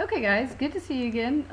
Okay guys, good to see you again.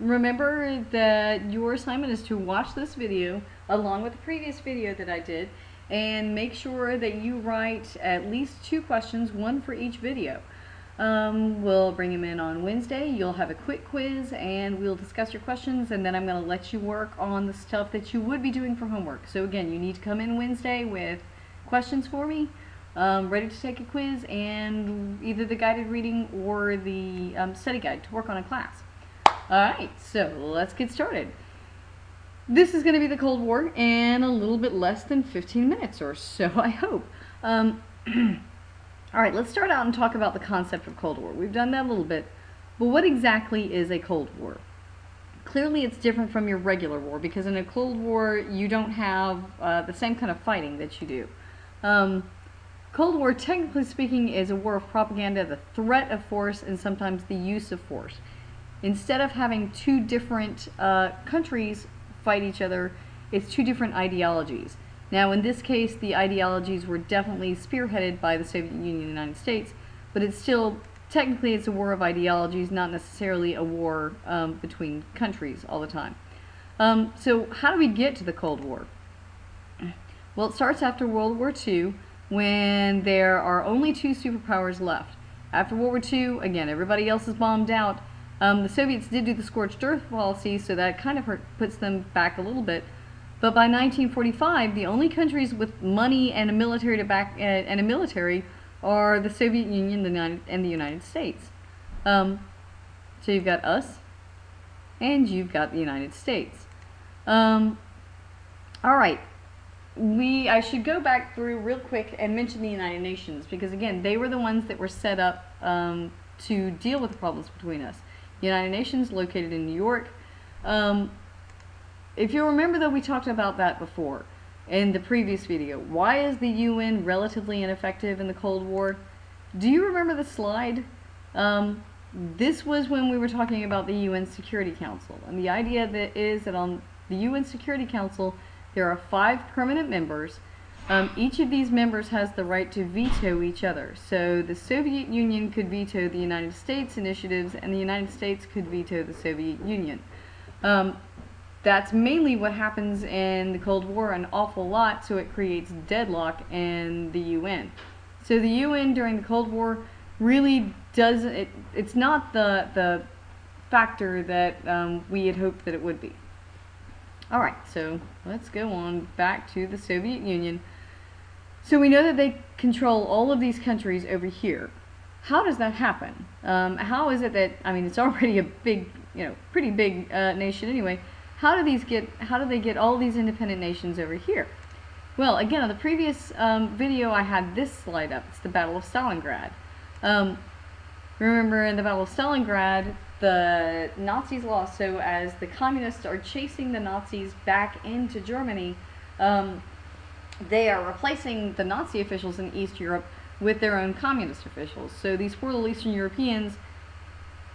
Remember that your assignment is to watch this video along with the previous video that I did and make sure that you write at least 2 questions, one for each video. We'll bring them in on Wednesday. You'll have a quick quiz and we'll discuss your questions, and then I'm going to let you work on the stuff that you would be doing for homework. So again, you need to come in Wednesday with questions for me, ready to take a quiz, and either the guided reading or the study guide to work on a class. Alright, so let's get started. This is going to be the Cold War in a little bit less than 15 minutes or so, I hope. Alright, let's start out and talk about the concept of Cold War. We've done that a little bit, but what exactly is a Cold War? Clearly it's different from your regular war, because in a Cold War you don't have the same kind of fighting that you do. Cold War, technically speaking, is a war of propaganda, the threat of force, and sometimes the use of force. Instead of having 2 different countries fight each other, it's 2 different ideologies. Now, in this case, the ideologies were definitely spearheaded by the Soviet Union and the United States, but it's still, technically, it's a war of ideologies, not necessarily a war between countries all the time. So how do we get to the Cold War? Well, it starts after World War II, when there are only 2 superpowers left. After World War II, again, everybody else is bombed out. The Soviets did do the scorched earth policy, so that kind of puts them back a little bit. But by 1945, the only countries with money and a military to back are the Soviet Union and the United States. So you've got us, and you've got the United States. All right. I should go back through real quick and mention the United Nations, because again, they were the ones that were set up to deal with the problems between us. United Nations, located in New York. If you remember, though, we talked about that before in the previous video. Why is the UN relatively ineffective in the Cold War? Do you remember the slide? This was when we were talking about the UN Security Council, and the idea is that on the UN Security Council there are 5 permanent members. Each of these members has the right to veto each other. So the Soviet Union could veto the United States initiatives, and the United States could veto the Soviet Union. That's mainly what happens in the Cold War an awful lot, so it creates deadlock in the UN. So the UN during the Cold War really doesn't, it's not the factor that we had hoped that it would be. Alright, so let's go on back to the Soviet Union. So we know that they control all of these countries over here. How does that happen? How is it that, I mean, it's already a big, pretty big nation anyway. How do they get all these independent nations over here? Well, again, on the previous video I had this slide up. It's the Battle of Stalingrad. Remember, in the Battle of Stalingrad, the Nazis lost, so as the communists are chasing the Nazis back into Germany, they are replacing the Nazi officials in East Europe with their own communist officials. So these poor little Eastern Europeans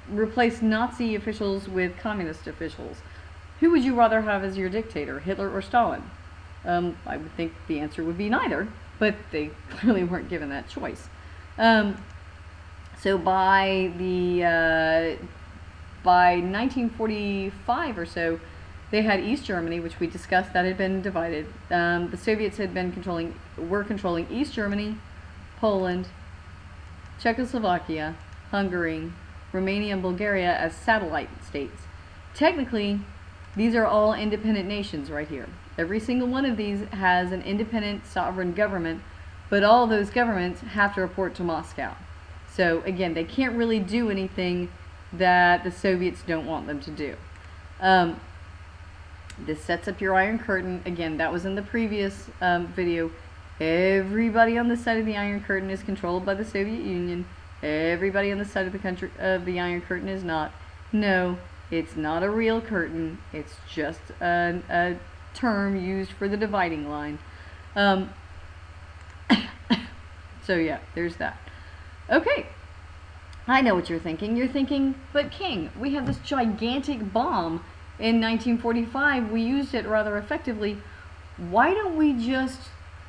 replace Nazi officials with communist officials. Who would you rather have as your dictator, Hitler or Stalin? I would think the answer would be neither, but they clearly weren't given that choice. So by 1945 or so, they had East Germany, which we discussed, that had been divided. The Soviets were controlling East Germany, Poland, Czechoslovakia, Hungary, Romania, and Bulgaria as satellite states. Technically, these are all independent nations right here. Every single one of these has an independent sovereign government, but all those governments have to report to Moscow. So again, they can't really do anything that the Soviets don't want them to do. This sets up your Iron Curtain. Again, that was in the previous video. Everybody on this side of the Iron Curtain is controlled by the Soviet Union. Everybody on the side of the Iron Curtain is not. No, it's not a real curtain. It's just a term used for the dividing line. So yeah, there's that. Okay, I know what you're thinking. You're thinking, but King, we had this gigantic bomb in 1945. We used it rather effectively. Why don't we just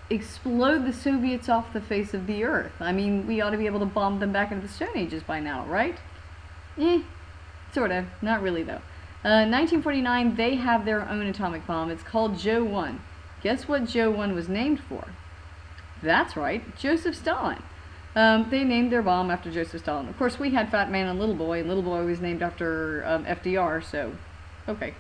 explode the Soviets off the face of the earth? I mean, we ought to be able to bomb them back into the Stone Ages by now, right? Sort of. Not really, though. 1949, they have their own atomic bomb. It's called Joe 1. Guess what Joe 1 was named for? That's right, Joseph Stalin. They named their bomb after Joseph Stalin. Of course, we had Fat Man and Little Boy, and Little Boy was named after FDR, so, okay.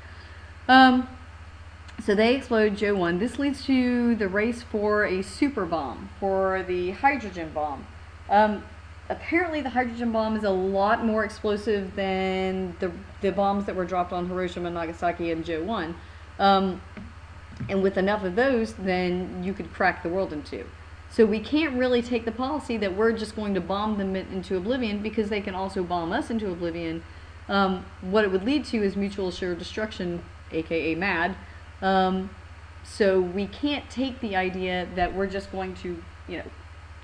So they exploded Joe 1. This leads to the race for a super bomb, for the hydrogen bomb. Apparently the hydrogen bomb is a lot more explosive than the bombs that were dropped on Hiroshima, Nagasaki, and Joe 1. And with enough of those, then you could crack the world in two. So we can't really take the policy that we're just going to bomb them into oblivion, because they can also bomb us into oblivion. What it would lead to is mutual assured destruction, aka MAD. So we can't take the idea that we're just going to,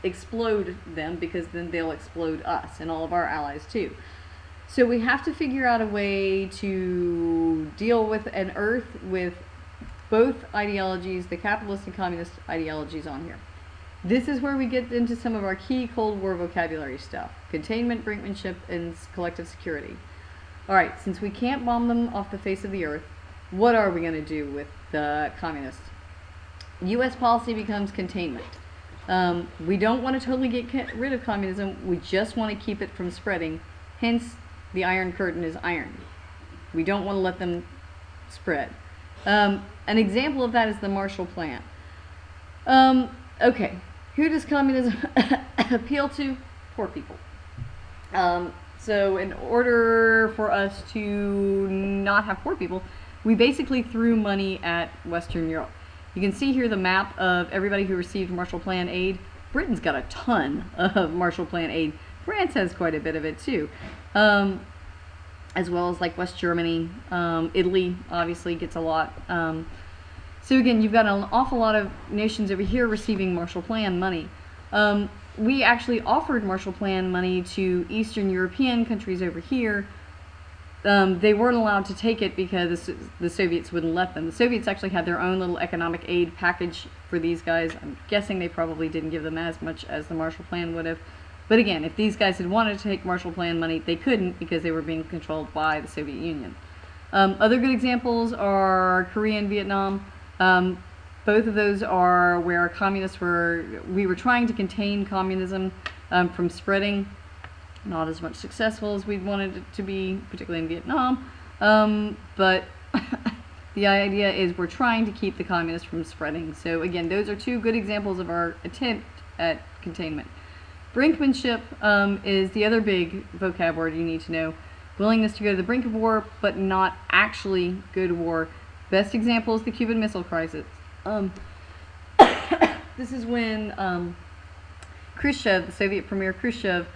explode them, because then they'll explode us and all of our allies too. So we have to figure out a way to deal with an Earth with both ideologies, the capitalist and communist ideologies on here. This is where we get into some of our key Cold War vocabulary stuff. Containment, brinkmanship, and collective security. Alright, since we can't bomb them off the face of the Earth, what are we going to do with the communists? U.S. policy becomes containment. We don't want to totally get rid of communism, we just want to keep it from spreading. Hence, the Iron Curtain is iron. We don't want to let them spread. An example of that is the Marshall Plan. Okay, who does communism appeal to? Poor people. So in order for us to not have poor people, we basically threw money at Western Europe. You can see here the map of everybody who received Marshall Plan aid. Britain's got a ton of Marshall Plan aid. France has quite a bit of it too. As well as like West Germany. Italy obviously gets a lot. So again, you've got an awful lot of nations over here receiving Marshall Plan money. We actually offered Marshall Plan money to Eastern European countries over here. They weren't allowed to take it because the Soviets wouldn't let them. The Soviets actually had their own little economic aid package for these guys. I'm guessing they probably didn't give them as much as the Marshall Plan would have. But again, if these guys had wanted to take Marshall Plan money, they couldn't, because they were being controlled by the Soviet Union. Other good examples are Korea and Vietnam. Both of those are where we were trying to contain communism from spreading. Not as much successful as we'd wanted it to be, particularly in Vietnam. But the idea is we're trying to keep the communists from spreading. So again, those are two good examples of our attempt at containment. Brinkmanship is the other big vocab word you need to know. Willingness to go to the brink of war, but not actually go to war. Best example is the Cuban Missile Crisis. This is when Khrushchev, the Soviet Premier Khrushchev,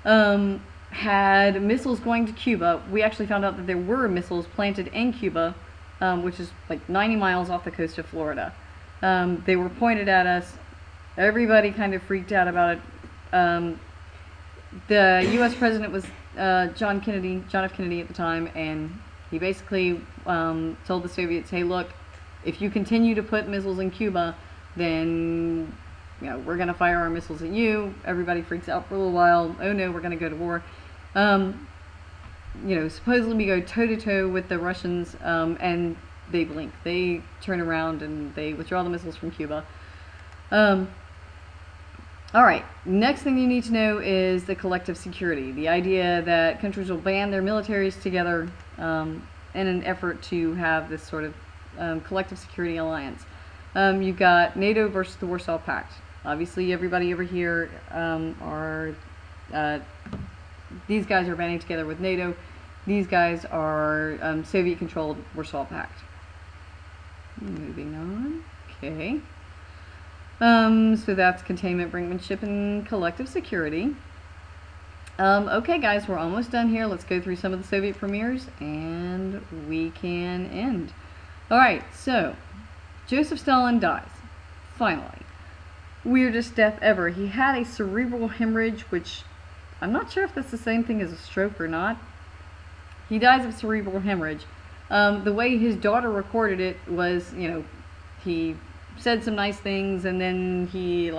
had missiles going to Cuba. We actually found out that there were missiles planted in Cuba, which is like 90 miles off the coast of Florida. They were pointed at us. Everybody kind of freaked out about it. The U.S. president was John F. Kennedy at the time, and he basically told the Soviets, hey, look, if you continue to put missiles in Cuba, then we're going to fire our missiles at you. Everybody freaks out for a little while. Oh no, we're going to go to war. Supposedly we go toe-to-toe with the Russians, and they blink. They turn around and they withdraw the missiles from Cuba. Alright, next thing you need to know is the collective security. The idea that countries will band their militaries together in an effort to have this sort of collective security alliance. You've got NATO versus the Warsaw Pact. Obviously everybody over here these guys are banding together with NATO. These guys are Soviet-controlled Warsaw Pact. Moving on. Okay. So that's containment, brinkmanship, and collective security. Okay guys, we're almost done here. Let's go through some of the Soviet premiers and we can end. Alright, so Joseph Stalin dies. Finally. Weirdest death ever. He had a cerebral hemorrhage, which I'm not sure if that's the same thing as a stroke or not. He dies of cerebral hemorrhage. The way his daughter recorded it was, he said some nice things and then he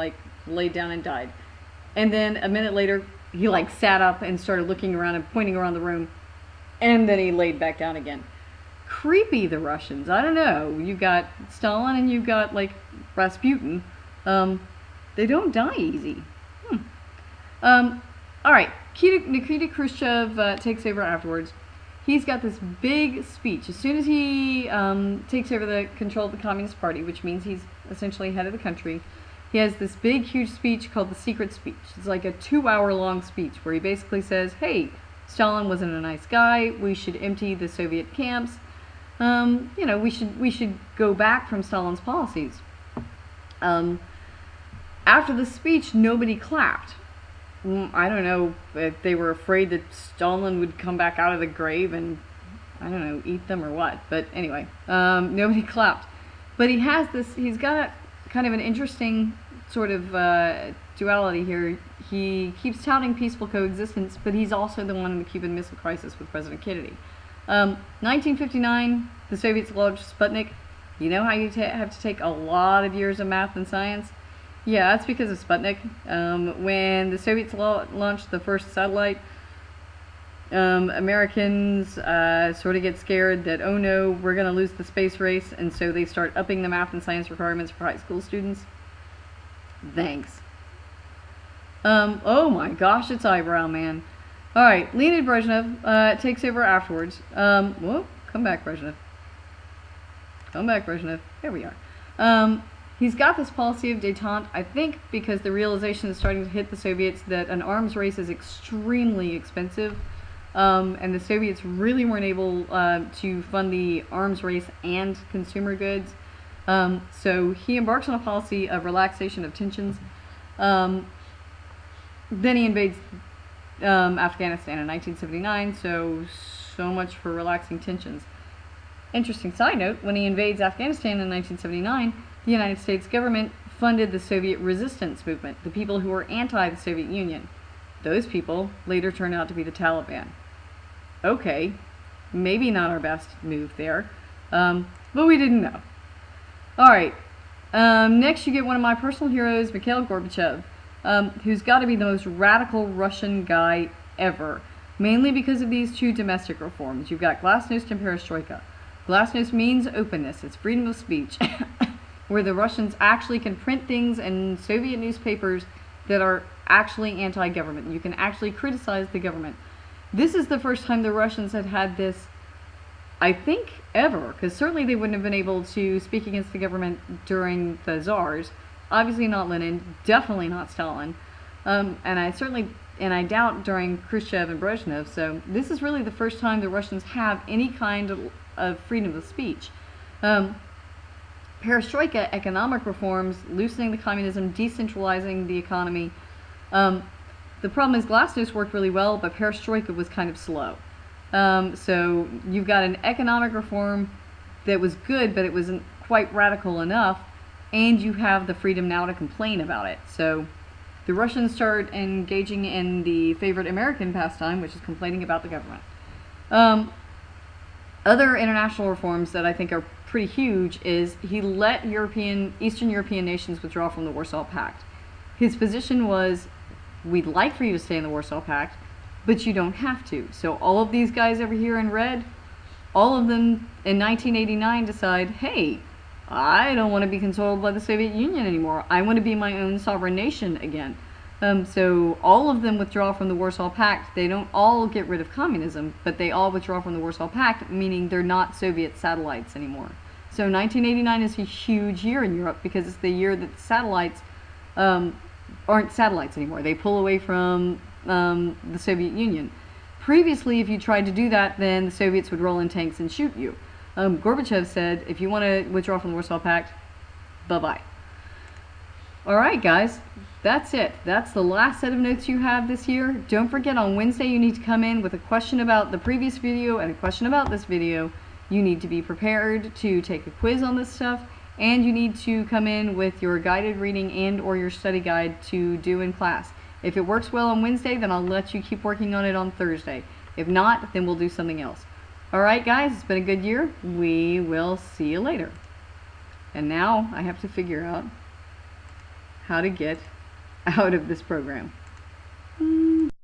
laid down and died. And then a minute later, he like sat up and started looking around and pointing around the room, and then he laid back down again. Creepy, the Russians. I don't know. You got Stalin and you got like Rasputin. They don't die easy. All right. Nikita Khrushchev takes over afterwards. He's got this big speech. As soon as he takes over the control of the Communist Party, which means he's essentially head of the country, he has this big, huge speech called the Secret Speech. It's like a 2-hour-long speech where he basically says, hey, Stalin wasn't a nice guy. We should empty the Soviet camps. You know, we should go back from Stalin's policies. After the speech, nobody clapped. I don't know if they were afraid that Stalin would come back out of the grave and, I don't know, eat them or what. But anyway, nobody clapped. But he's got kind of an interesting sort of duality here. He keeps touting peaceful coexistence, but he's also the one in the Cuban Missile Crisis with President Kennedy. 1959, the Soviets launched Sputnik. You know how you have to take a lot of years of math and science? Yeah, that's because of Sputnik. When the Soviets launched the first satellite, Americans sort of get scared that, oh no, we're going to lose the space race, and so they start upping the math and science requirements for high school students. Thanks. Oh my gosh, it's Eyebrow Man. Alright, Leonid Brezhnev takes over afterwards. Whoa, come back, Brezhnev. Come back, Brezhnev. There we are. He's got this policy of détente, I think, because the realization is starting to hit the Soviets that an arms race is extremely expensive, and the Soviets really weren't able to fund the arms race and consumer goods. So he embarks on a policy of relaxation of tensions. Then he invades Afghanistan in 1979, so much for relaxing tensions. Interesting side note, when he invades Afghanistan in 1979, the United States government funded the Soviet resistance movement, the people who were anti the Soviet Union. Those people later turned out to be the Taliban. Okay, maybe not our best move there, but we didn't know. Alright, next you get one of my personal heroes, Mikhail Gorbachev, who's got to be the most radical Russian guy ever, mainly because of these two domestic reforms. You've got Glasnost and Perestroika. Glasnost means openness, it's freedom of speech, where the Russians actually can print things in Soviet newspapers that are actually anti-government. You can actually criticize the government. This is the first time the Russians had had this, I think, ever, because certainly they wouldn't have been able to speak against the government during the Tsars. Obviously not Lenin, definitely not Stalin, and I doubt during Khrushchev and Brezhnev. So this is really the first time the Russians have any kind of freedom of speech. Perestroika, economic reforms, loosening the communism, decentralizing the economy. The problem is Glasnost worked really well, but Perestroika was kind of slow. So you've got an economic reform that was good, but it wasn't quite radical enough, and you have the freedom now to complain about it. So the Russians start engaging in the favorite American pastime, which is complaining about the government. Other international reforms that I think are pretty huge is he let Eastern European nations withdraw from the Warsaw Pact. His position was, we'd like for you to stay in the Warsaw Pact, but you don't have to. So all of these guys over here in red, all of them in 1989 decide, hey, I don't want to be controlled by the Soviet Union anymore. I want to be my own sovereign nation again. So all of them withdraw from the Warsaw Pact. They don't all get rid of communism, but they all withdraw from the Warsaw Pact, meaning they're not Soviet satellites anymore. So 1989 is a huge year in Europe because it's the year that the satellites aren't satellites anymore. They pull away from the Soviet Union. Previously, if you tried to do that, then the Soviets would roll in tanks and shoot you. Gorbachev said, if you want to withdraw from the Warsaw Pact, bye-bye. Alright guys, that's it. That's the last set of notes you have this year. Don't forget, on Wednesday you need to come in with a question about the previous video and a question about this video. You need to be prepared to take a quiz on this stuff, and you need to come in with your guided reading and or your study guide to do in class. If it works well on Wednesday, then I'll let you keep working on it on Thursday. If not, then we'll do something else. Alright guys, it's been a good year. We will see you later. And now I have to figure out how to get out of this program.